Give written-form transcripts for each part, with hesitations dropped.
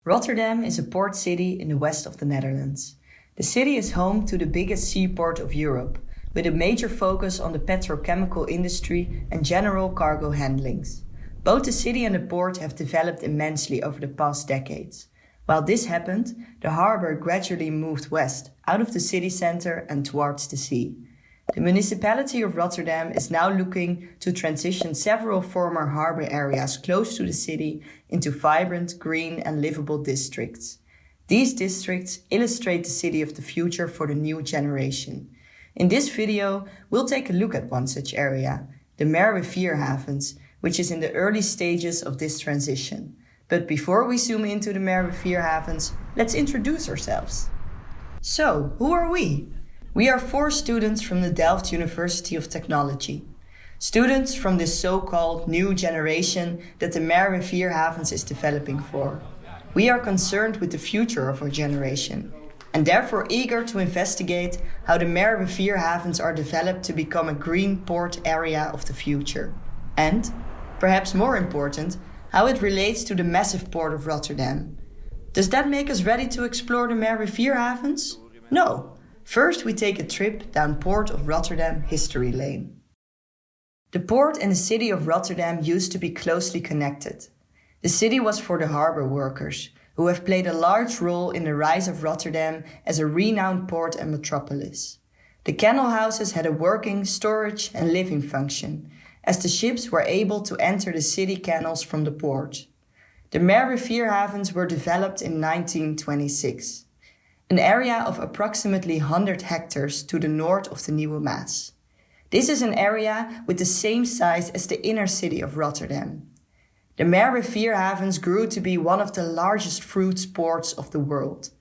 Rotterdam is a port city in the west of the Netherlands. The city is home to the biggest seaport of Europe, with a major focus on the petrochemical industry and general cargo handlings. Both the city and the port have developed immensely over the past decades. While this happened, the harbour gradually moved west, out of the city centre and towards the sea. The municipality of Rotterdam is now looking to transition several former harbour areas close to the city into vibrant, green and livable districts. These districts illustrate the city of the future for the new generation. In this video, we'll take a look at one such area, the Merwe-Vierhavens, which is in the early stages of this transition. But before we zoom into the Merwe-Vierhavens, let's introduce ourselves. So, who are we? We are 4 students from the Delft University of Technology. Students from this so-called new generation that the Merwe-Vierhavens is developing for. We are concerned with the future of our generation and therefore eager to investigate how the Merwe-Vierhavens are developed to become a green port area of the future. And, perhaps more important, how it relates to the massive port of Rotterdam. Does that make us ready to explore the Merwe-Vierhavens? No. First, we take a trip down Port of Rotterdam History Lane. The port and the city of Rotterdam used to be closely connected. The city was for the harbour workers, who have played a large role in the rise of Rotterdam as a renowned port and metropolis. The canal houses had a working, storage and living function, as the ships were able to enter the city canals from the port. The Merwe-Vierhavens were developed in 1926. An area of approximately 100 hectares to the north of the Nieuwe Maas. This is an area with the same size as the inner city of Rotterdam. The Merwe-Vierhavens grew to be one of the largest fruits ports of the world,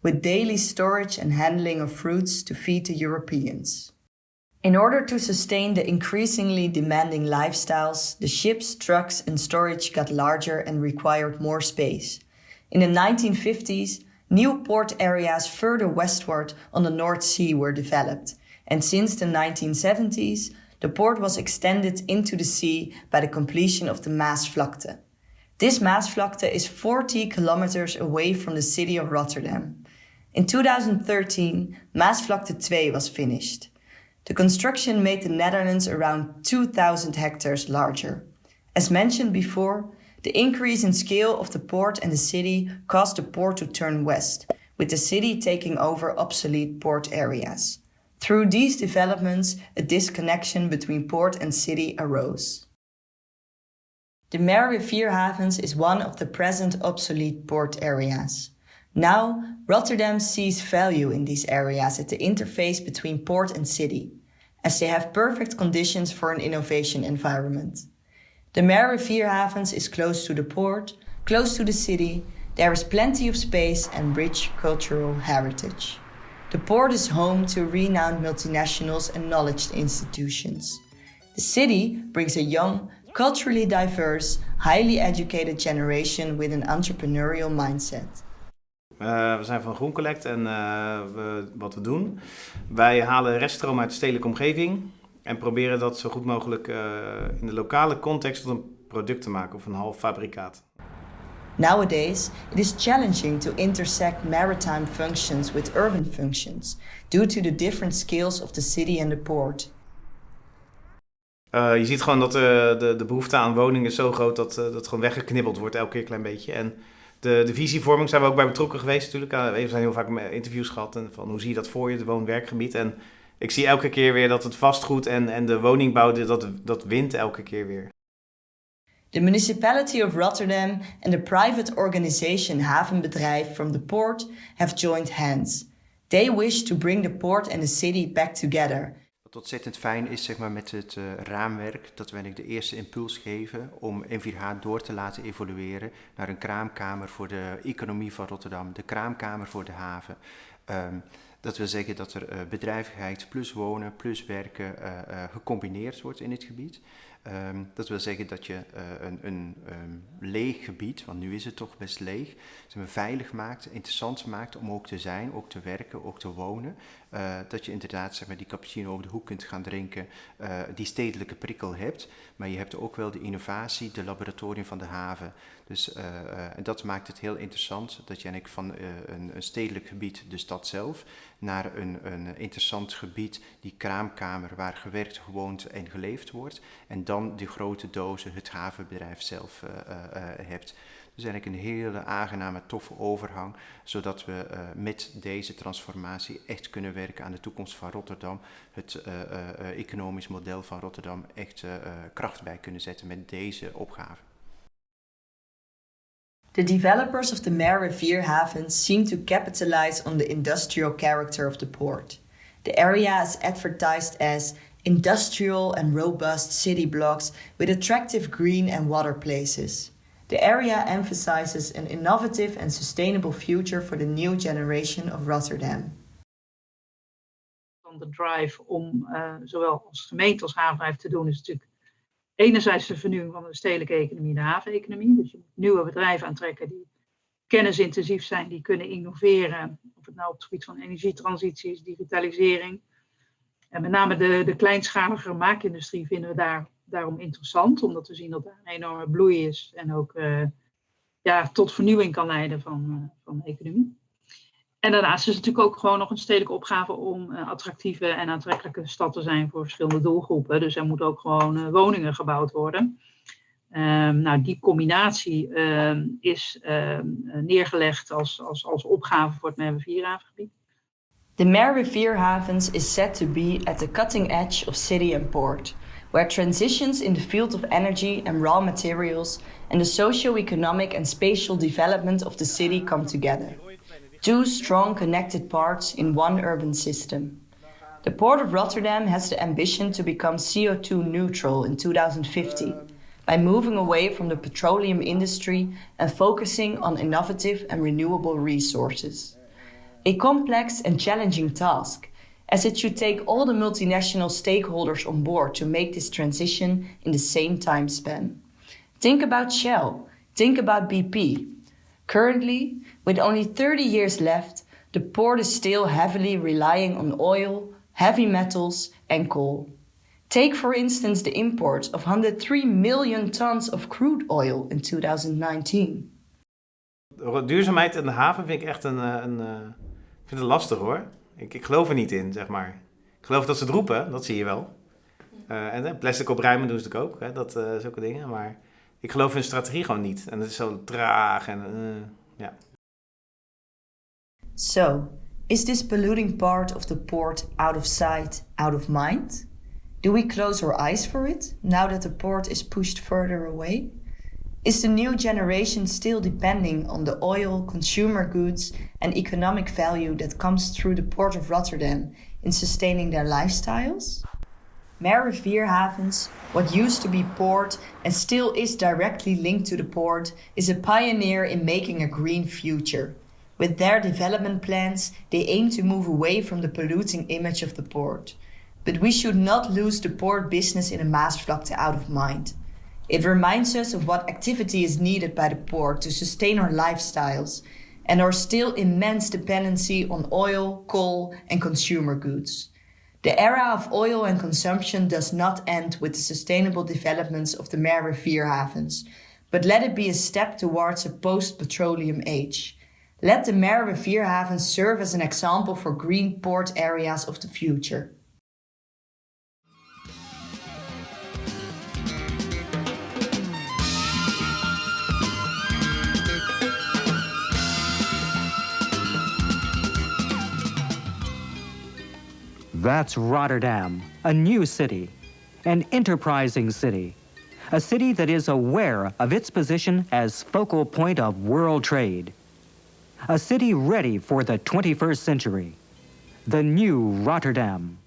with daily storage and handling of fruits to feed the Europeans. In order to sustain the increasingly demanding lifestyles, the ships, trucks and storage got larger and required more space. In the 1950s, new port areas further westward on the North Sea were developed, and since the 1970s, the port was extended into the sea by the completion of the Maasvlakte. This Maasvlakte is 40 kilometers away from the city of Rotterdam. In 2013, Maasvlakte 2 was finished. The construction made the Netherlands around 2,000 hectares larger. As mentioned before, the increase in scale of the port and the city caused the port to turn west, with the city taking over obsolete port areas. Through these developments, a disconnection between port and city arose. The Merwe-Vierhavens is one of the present obsolete port areas. Now, Rotterdam sees value in these areas at the interface between port and city, as they have perfect conditions for an innovation environment. The Merwe-Vierhavens is close to the port, close to the city, there is plenty of space and rich cultural heritage. The port is home to renowned multinationals and knowledge institutions. The city brings a young, culturally diverse, highly educated generation with an entrepreneurial mindset. We zijn van Groen Collect en wat we doen, wij halen reststroom uit de stedelijke omgeving en proberen dat zo goed mogelijk in de lokale context tot een product te maken of een half fabrikaat. Nowadays, it is challenging to intersect maritime functions with urban functions due to the different scales of the city and the port. Je ziet gewoon dat de behoefte aan woningen is zo groot dat gewoon weggeknibbeld wordt elke keer een klein beetje. En de visievorming zijn we ook bij betrokken geweest natuurlijk. We zijn heel vaak interviews gehad en van hoe zie je dat voor je, het woon-werkgebied. En ik zie elke keer weer dat het vastgoed en de woningbouw, dat wint elke keer weer. The municipality of Rotterdam and the private organization Havenbedrijf from the port have joined hands. They wish to bring the port and the city back together. Wat ontzettend fijn is, zeg maar, met het raamwerk, dat we de eerste impuls geven om M4H door te laten evolueren naar een kraamkamer voor de economie van Rotterdam, de kraamkamer voor de haven. Dat wil zeggen dat er bedrijvigheid plus wonen plus werken gecombineerd wordt in dit gebied. Dat wil zeggen dat je een leeg gebied, want nu is het toch best leeg, veilig maakt, interessant maakt om ook te zijn, ook te werken, ook te wonen. Dat je inderdaad zeg maar, die cappuccino over de hoek kunt gaan drinken, die stedelijke prikkel hebt. Maar je hebt ook wel de innovatie, de laboratorium van de haven. Dus en dat maakt het heel interessant dat je eigenlijk van een stedelijk gebied, de stad zelf, naar een interessant gebied, die kraamkamer waar gewerkt, gewoond en geleefd wordt. En dan die grote dozen, het havenbedrijf zelf hebt. Dus eigenlijk een hele aangename, toffe overgang, zodat we met deze transformatie echt kunnen werken aan de toekomst van Rotterdam. Het economisch model van Rotterdam echt kracht bij kunnen zetten met deze opgave. The developers of the Merwe-Vierhavens seem to capitalize on the industrial character of the port. The area is advertised as industrial and robust city blocks with attractive green and water places. The area emphasizes an innovative and sustainable future for the new generation of Rotterdam. De drive om zowel als gemeente als havenbedrijf te doen is natuurlijk enerzijds de vernieuwing van de stedelijke economie en de haveneconomie. Dus je moet nieuwe bedrijven aantrekken die kennisintensief zijn, die kunnen innoveren. Of het nou op het gebied van energietransitie is, digitalisering. En met name de kleinschalige maakindustrie vinden we daarom interessant. Omdat we zien dat daar een enorme bloei is. En ook tot vernieuwing kan leiden van de economie. En daarnaast is het natuurlijk ook gewoon nog een stedelijke opgave om attractieve en aantrekkelijke stad te zijn voor verschillende doelgroepen. Dus er moeten ook gewoon woningen gebouwd worden. Die combinatie is neergelegd als opgave voor het Merwe-Vierhavengebied. The Merwe-Vierhavens is said to be at the cutting edge of city and port, where transitions in the field of energy and raw materials and the socio-economic and spatial development of the city come together. Two strong connected parts in one urban system. The Port of Rotterdam has the ambition to become CO2 neutral in 2050 by moving away from the petroleum industry and focusing on innovative and renewable resources. A complex and challenging task, as it should take all the multinational stakeholders on board to make this transition in the same time span. Think about Shell, think about BP. Currently, with only 30 years left, the port is still heavily relying on oil, heavy metals and coal. Take for instance the import of 103 million tons of crude oil in 2019. Duurzaamheid in de haven vind ik echt vind het lastig hoor. Ik geloof er niet in, zeg maar. Ik geloof dat ze het roepen, dat zie je wel. En plastic opruimen doen ze natuurlijk ook, hè, zulke dingen. Maar ik geloof in de strategie gewoon niet. En het is zo traag en ja. So, is this polluting part of the port out of sight, out of mind? Do we close our eyes for it, now that the port is pushed further away? Is the new generation still depending on the oil, consumer goods and economic value that comes through the Port of Rotterdam in sustaining their lifestyles? Merwe-Vierhavens, what used to be port and still is directly linked to the port, is a pioneer in making a green future. With their development plans, they aim to move away from the polluting image of the port. But we should not lose the port business in a Maasvlakte out of mind. It reminds us of what activity is needed by the port to sustain our lifestyles and our still immense dependency on oil, coal and consumer goods. The era of oil and consumption does not end with the sustainable developments of the Merwe-Vierhavens, but let it be a step towards a post-petroleum age. Let the Merwe-Vierhavens serve as an example for green port areas of the future. That's Rotterdam, a new city, an enterprising city, a city that is aware of its position as focal point of world trade, a city ready for the 21st century, the new Rotterdam.